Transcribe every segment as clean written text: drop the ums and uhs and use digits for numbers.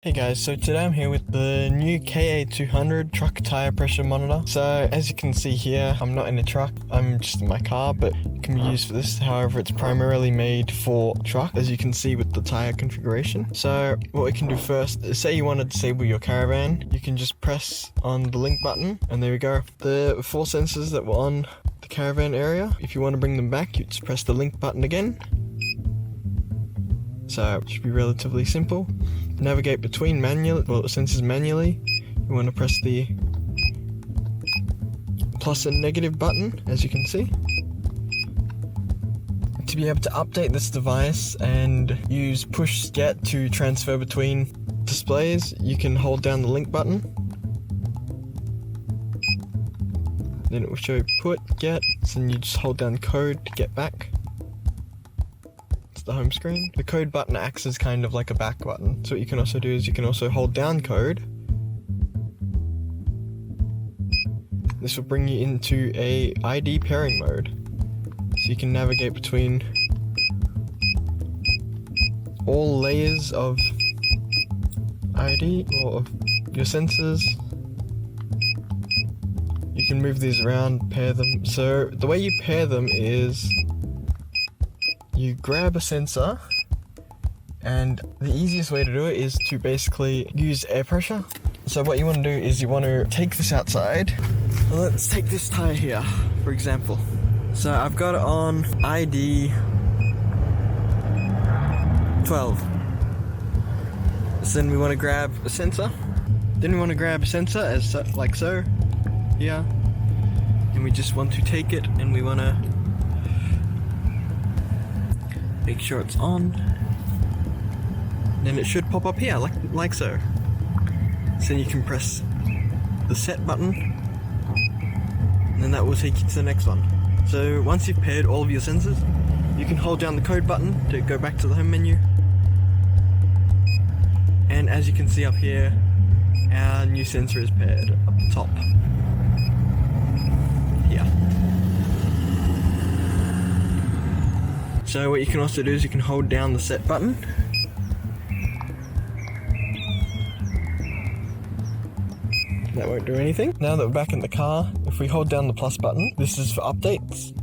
Hey guys, so today I'm here with the new KA200 truck tire pressure monitor. So as you can see here, I'm not in a truck, I'm just in my car, but it can be used for this. However, it's primarily made for truck, as you can see with the tire configuration. So what we can do first is, say you want to disable your caravan, you can just press on the link button, and there we go. The 4 sensors that were on the caravan area, if you want to bring them back, you just press the link button again. So it should be relatively simple. Navigate between sensors manually. You want to press the plus and negative button, as you can see. To be able to update this device and use push get to transfer between displays, you can hold down the link button. Then it will show put, get, and you just hold down code to get back. The home screen. The code button acts as kind of like a back button. So what you can also do is you can also hold down code. This will bring you into a ID pairing mode. So you can navigate between all layers of ID or of your sensors. You can move these around, pair them. So the way you pair them is you grab a sensor, and the easiest way to do it is to basically use air pressure. So what you want to do is you want to take this outside. Let's take this tire here, for example. So I've got it on ID 12. So then we want to grab a sensor. Then we want to grab a sensor like so, here. And we just want to take it, and we want to make sure it's on. Then it should pop up here, like so. So then you can press the set button, and then that will take you to the next one. So once you've paired all of your sensors, you can hold down the code button to go back to the home menu. And as you can see up here, our new sensor is paired up the top. Here. So what you can also do is you can hold down the set button. That won't do anything. Now that we're back in the car, if we hold down the plus button, this is for updates.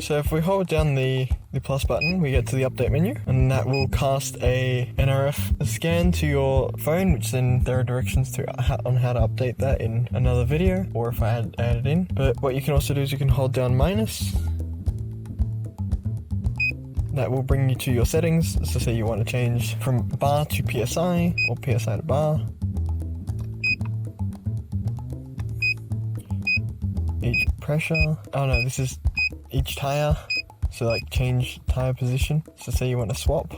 So if we hold down the plus button, we get to the update menu, and that will cast a NRF scan to your phone, which then there are directions on how to update that in another video, or if I had added in. But what you can also do is you can hold down minus. That will bring you to your settings. So say you want to change from bar to PSI, or PSI to bar. Each pressure. Oh no, this is each tire. So like change tire position. So say you want to swap.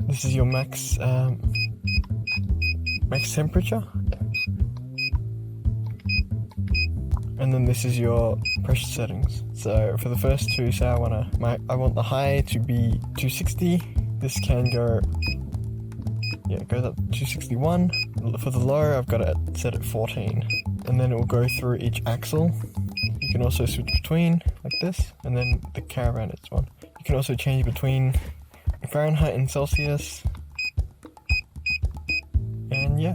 This is your max temperature. And then this is your pressure settings. So for the first two, say I want the high to be 260. This can go, it goes up to 261. For the low, I've got it set at 14. And then it will go through each axle. You can also switch between, like this, and then the caravan is one. You can also change between Fahrenheit and Celsius. And yeah.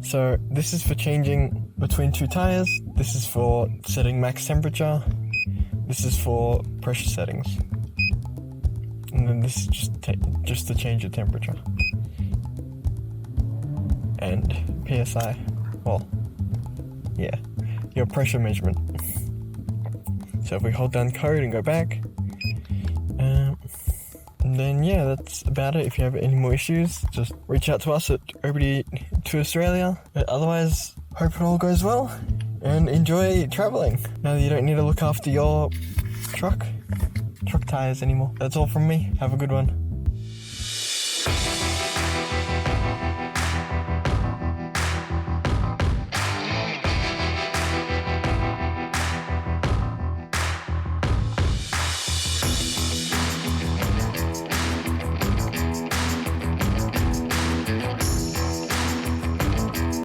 So this is for changing between two tires. This is for setting max temperature. This is for pressure settings. And then this is just to change the temperature. And PSI. Well, yeah, your pressure measurement. So if we hold down code and go back, and then yeah, that's about it. If you have any more issues, just reach out to us at OBD-AUS Australia. But otherwise, hope it all goes well and enjoy traveling. Now that you don't need to look after your truck tires anymore. That's all from me. Have a good one.